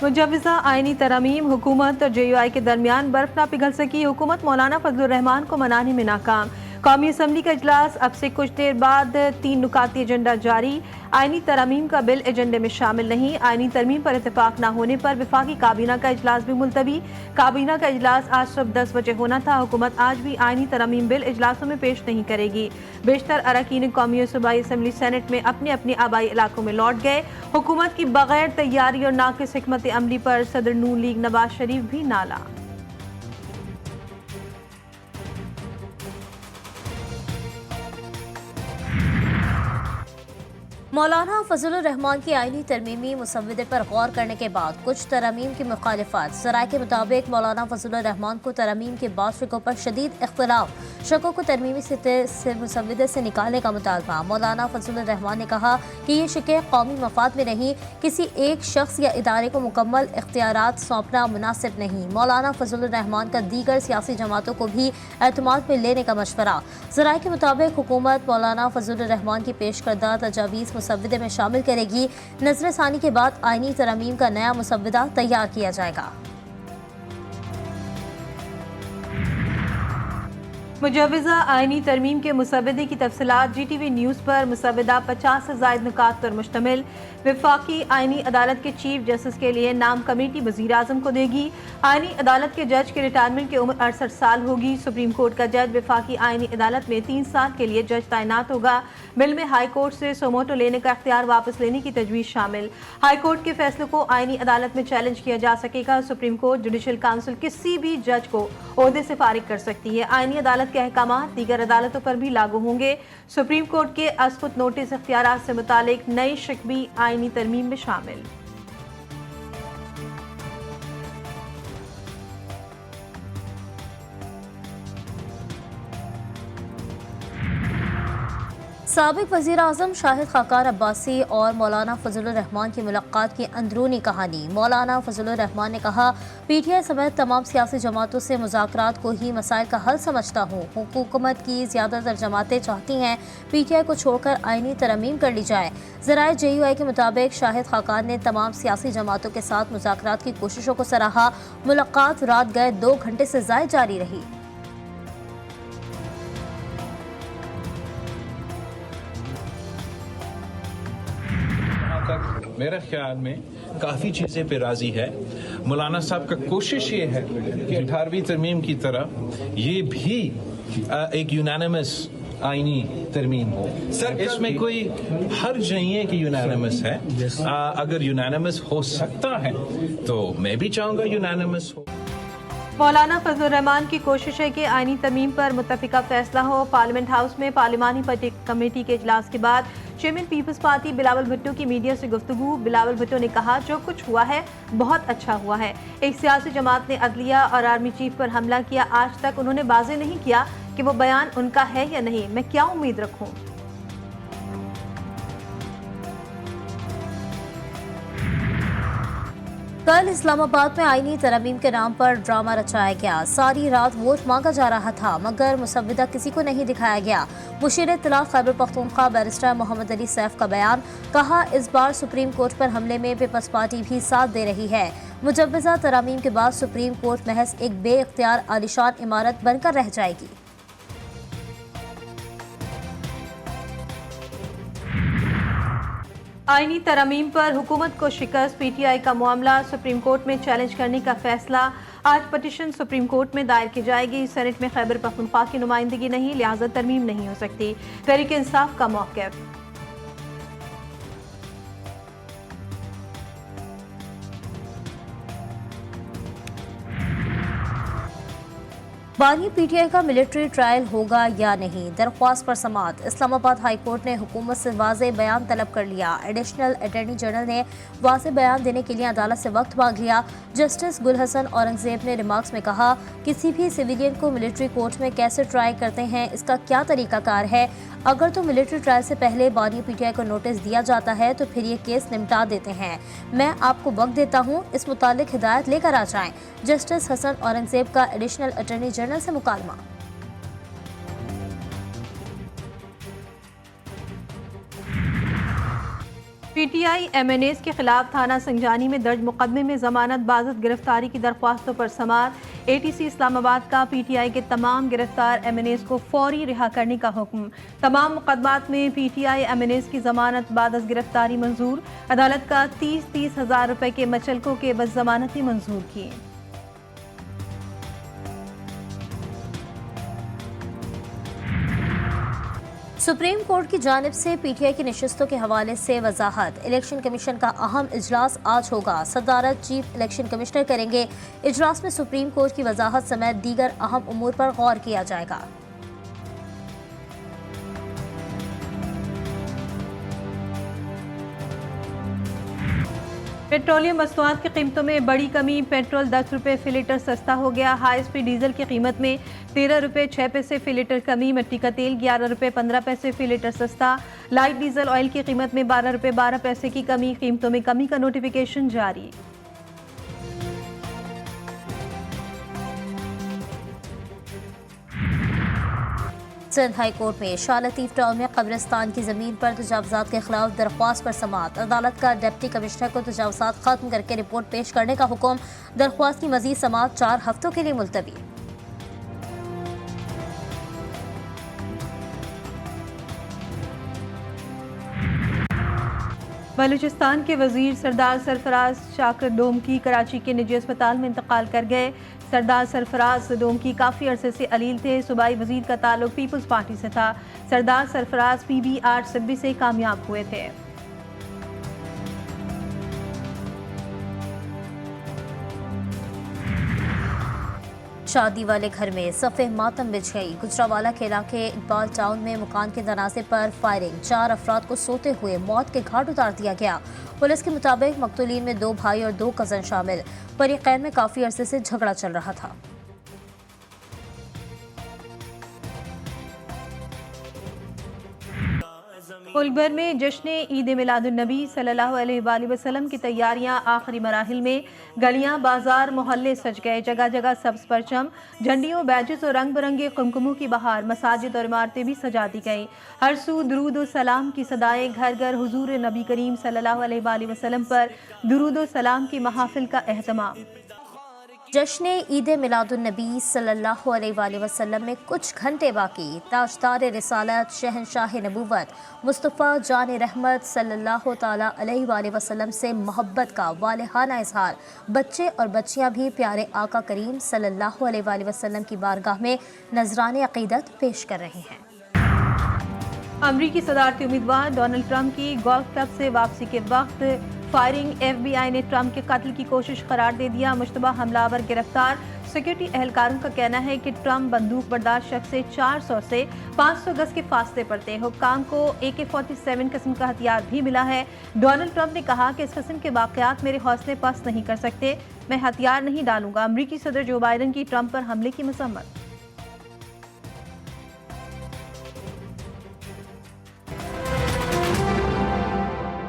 मुजव्वज़ा आइनी तरमीम हुकूमत और JUI के दरमियान बर्फ ना पिघल सकी। हुकूमत मौलाना फजलुर रहमान को मनाने में नाकाम। कौमी असम्बली का इजलास अब से कुछ देर बाद 3 नुकाती एजेंडा जारी। आइनी तरमीम का बिल एजेंडे में शामिल नहीं। आइनी तरमीम पर इतफाक न होने पर वफाकी काबीना का इजलास भी मुलतवी। काबीना का इजलास आज सुबह 10 बजे होना था। हुकूमत आज भी आइनी तरमीम बिल इजलासों में पेश नहीं करेगी। बेशतर अरकान कौमी और सूबाई असम्बली सेनेट में अपने अपने आबाई इलाकों में लौट गए। हुकूमत की बगैर तैयारी और नाकिस हिकमत अमली पर सदर नून लीग नवाज शरीफ भी नाला। मौलाना फजलुर रहमान की आइनी तरमीमी मुसव्वदे पर गौर करने के बाद कुछ तरमीम की मुखालिफत। ज़राए के मुताबिक मौलाना फजलुर रहमान को तरमीम के बाद शिकों पर शदीद इख्तिलाफ। शकों को तरमीमी से मुसव्वदे से निकालने का मुतालबा। मौलाना फजलुर रहमान ने कहा कि ये शिकें कौमी मफाद में नहीं, किसी एक शख्स या इदारे को मुकम्मल इख्तियारात सौंपना मुनासिब नहीं। मौलाना फजलुर रहमान का दीगर सियासी जमातों को भी एतमाद में लेने का मशवरा। ज़राए के मुताबिक हुकूमत मौलाना फजलुर रहमान की पेश करदा तजावीज़ मुसव्वदे में शामिल करेगी। नजरसानी के बाद आइनी तरमीम का नया मुसव्वदा तैयार किया जाएगा। मुजव्वज़ा आइनी तरमीम के मुसव्वदे की तफसीलात GTV न्यूज़ पर। मुसव्वदा 50 से ज़ायद नुकात पर मुश्तमिल। वफाकी आइनी अदालत के चीफ जस्टिस के लिए नाम कमेटी वज़ीर आज़म को देगी। आइनी अदालत के जज की रिटायरमेंट की उम्र 68 साल होगी। सुप्रीम कोर्ट का जज वफाकी आइनी अदालत में 3 साल के लिए जज तैनात होगा। बिल में हाई कोर्ट से सोमोटो लेने का अख्तियार वापस लेने की तजवीज़ शामिल। हाई कोर्ट के फैसले को आइनी अदालत में चैलेंज किया जा सकेगा। सुप्रीम कोर्ट जुडिशल काउंसिल किसी भी जज को ओहदे से फारिग कर सकती है। आइनी अदालत के अहकामात दीगर अदालतों पर भी लागू होंगे। सुप्रीम कोर्ट के अस्कुत नोटिस इख्तियारात से मुतालिक नई शिक भी आइनी तरमीम में शामिल। साबिक वज़ीर आज़म शाहिद खाकार अब्बासी और मौलाना फजलुर रहमान की मुलाकात की अंदरूनी कहानी। मौलाना फजलुर रहमान ने कहा, PTI समेत तमाम सियासी जमातों से मुज़ाकरात को ही मसाइल का हल समझता हूँ। हुकूमत की ज़्यादातर जमातें चाहती हैं PTI को छोड़कर आइनी तरमीम कर ली जाए। ज़राए JUI के मुताबिक शाहिद खाकार ने तमाम सियासी जमातों के साथ मुज़ाकरात की कोशिशों को सराहा। मुलाकात रात गए 2 घंटे से ज़ायद जारी रही। मेरे ख्याल में काफ़ी चीज़ें पे राज़ी है। मौलाना साहब का कोशिश ये है कि 18वीं तरमीम की तरह ये भी एक यूनानिमस आइनी तरमीम हो। इसमें कोई हर्ज नहीं है कि यूनानिमस है। अगर यूनानिमस हो सकता है तो मैं भी चाहूँगा यूनानिमस हो। मौलाना फजलुर रहमान की कोशिश है कि आइनी तरमीम पर मुत्तफिका फैसला हो। पार्लियामेंट हाउस में पार्लिमानी कमेटी के इजलास के बाद chairman Peoples Party Bilawal Bhutto की मीडिया से गुफ्तगू। बिलावल भुट्टो ने कहा, जो कुछ हुआ है बहुत अच्छा हुआ है। एक सियासी जमात ने अदलिया और आर्मी चीफ पर हमला किया। आज तक उन्होंने वाज़ेह नहीं किया कि वो बयान उनका है या नहीं। मैं क्या उम्मीद रखूं? कल इस्लामाबाद में आइनी तरमीम के नाम पर ड्रामा रचाया गया। सारी रात वोट मांगा जा रहा था मगर मुसव्वदा किसी को नहीं दिखाया गया। मुशीर इत्तलाह खैबर पख्तूनख्वा बैरिस्टर मोहम्मद अली सैफ का बयान। कहा, इस बार सुप्रीम कोर्ट पर हमले में पीपल्स पार्टी भी साथ दे रही है। मुजव्वज़ा तरमीम के बाद सुप्रीम कोर्ट महज एक बेइख्तियार आलिशान इमारत बनकर रह जाएगी। आइनी तरमीम पर हुकूमत को शिकस्त। PTI का मामला सुप्रीम कोर्ट में चैलेंज करने का फैसला। आज पटिशन सुप्रीम कोर्ट में दायर की जाएगी। सेनेट में खैबर पख्तूनख्वा की नुमाइंदगी नहीं, लिहाजा तरमीम नहीं हो सकती। तहरीक इंसाफ का मौक़िफ़। बानी PTI का मिलिट्री ट्रायल होगा या नहीं, दरख्वास्त पर समाअत। इस्लामाबाद हाई कोर्ट ने हुकूमत से वाज़ेह बयान तलब कर लिया। एडिशनल अटॉर्नी जनरल ने वाज़ेह बयान देने के लिए अदालत से वक्त मांग लिया। जस्टिस गुल हसन औरंगजेब ने रिमार्क्स में कहा, किसी भी सिविलियन को मिलिट्री कोर्ट में कैसे ट्राई करते हैं, इसका क्या तरीकाकार है। अगर तो मिलिट्री ट्रायल से पहले बानी PTI को नोटिस दिया जाता है तो फिर ये केस निपटा देते हैं। मैं आपको वक्त देता हूँ, इस मुतालिक हिदायत लेकर आ जाएं। जस्टिस हसन औरंगजेब का एडिशनल अटॉर्नी जनरल से मुकालमा। पीटीआई एमएनएस के खिलाफ थाना संजानी में दर्ज मुकदमे में जमानत बाजत गिरफ्तारी की दरख्वास्तों पर समाअत। एटीसी इस्लामाबाद का पीटीआई के तमाम गिरफ्तार एमएनएस को फौरी रिहा करने का हुक्म। तमाम मुकदमात में पीटीआई एमएनएस की जमानत बाजत गिरफ्तारी मंजूर। अदालत का 30-30 हज़ार रुपए के मचलकों के बस जमानतें मंजूर की। सुप्रीम कोर्ट की जानिब से पीटीआई की नशिस्तों के हवाले से वजाहत। इलेक्शन कमीशन का अहम इजलास आज होगा। सदारत चीफ इलेक्शन कमिश्नर करेंगे। इजलास में सुप्रीम कोर्ट की वजाहत समेत दीगर अहम उमूर पर गौर किया जाएगा। पेट्रोलियम मसनूआत की कीमतों में बड़ी कमी। पेट्रोल 10 रुपये फी लीटर सस्ता हो गया। हाई स्पीड डीजल की कीमत में 13 रुपये 6 पैसे फी लीटर कमी। मिट्टी का तेल 11 रुपये 15 पैसे फी लीटर सस्ता। लाइट डीजल ऑयल की कीमत में 12 रुपये 12 पैसे की कमी। कीमतों में कमी का नोटिफिकेशन जारी। सिंध हाई कोर्ट में शाह लतीफ टाउन में कब्रिस्तान की जमीन पर तजावुजात के खिलाफ दरख्वास्त पर समाअत। अदालत का डिप्टी कमिश्नर को तजावुजात खत्म करके रिपोर्ट पेश करने का हुक्म। दरख्वास्त की मजीद समाअत 4 हफ्तों के लिए मुलतवी। बलूचिस्तान के वजीर सरदार सरफराज शाकिर डोमकी कराची के निजी अस्पताल में इंतकाल कर गए। सरदार सरफराज डोमकी काफ़ी अरसे से अलील थे। सूबाई वजीर का ताल्लुक पीपल्स पार्टी से था। सरदार सरफराज PB 8 से कामयाब हुए थे। शादी वाले घर में सफ़े मातम बिछ गई। गुजरावाला के इलाके इकबाल टाउन में मकान के दरवाजे पर फायरिंग। 4 अफराद को सोते हुए मौत के घाट उतार दिया गया। पुलिस के मुताबिक मकतूलीन में 2 भाई और 2 कज़न शामिल। फरीक़ैन में काफ़ी अरसे से झगड़ा चल रहा था। मुल्क भर में जश्न ईद मिलादुन्नबी सल्लल्लाहु अलैहि वसल्लम की तैयारियां आखिरी मराहिल में। गलियां, बाजार, मोहल्ले सज गए। जगह जगह सब्ज परचम, झंडियों, बैजेस और रंग बिरंगे कुमकुमों की बहार। मसाजिद और इमारतें भी सजा दी गईं। हर सू दुरूद और सलाम की सदाएं। घर घर हुजूर नबी करीम सल्लल्लाहु अलैहि वसल्लम पर दुरूद और सलाम की महाफिल का एहतमाम। जश्न ईद मिलादुन्नबी सल्लल्लाहु अलैहि वसल्लम में कुछ घंटे बाकी। ताजदार रिसालत शहंशाह नबूवत मुस्तफ़ा जान रहमत सल्लल्लाहु ताला अलैहि वसल्लम से मोहब्बत का वालिहाना इजहार। बच्चे और बच्चियां भी प्यारे आका करीम सल्लल्लाहु अलैहि वसल्लम की बारगाह में नजराने अकीदत पेश कर रहे हैं। अमरीकी सदारती उम्मीदवार डोनाल्ड ट्रंप की गोल्फ क्लब से वापसी के वक्त फायरिंग। FBI ने ट्रंप के कत्ल की कोशिश करार दे दिया। मुश्तबा हमलावर गिरफ्तार। सिक्योरिटी एहलकारों का कहना है कि ट्रंप बंदूक बर्दार शख्स से 400 से 500 गज के फासले पर थे। हुक्काम को AK-47 किस्म का हथियार भी मिला है। डोनाल्ड ट्रंप ने कहा कि इस किस्म के वाकयात मेरे हौसले पस्त नहीं कर सकते। मैं हथियार नहीं डालूंगा। अमरीकी सदर जो बाइडन की ट्रंप पर हमले की मजम्मत।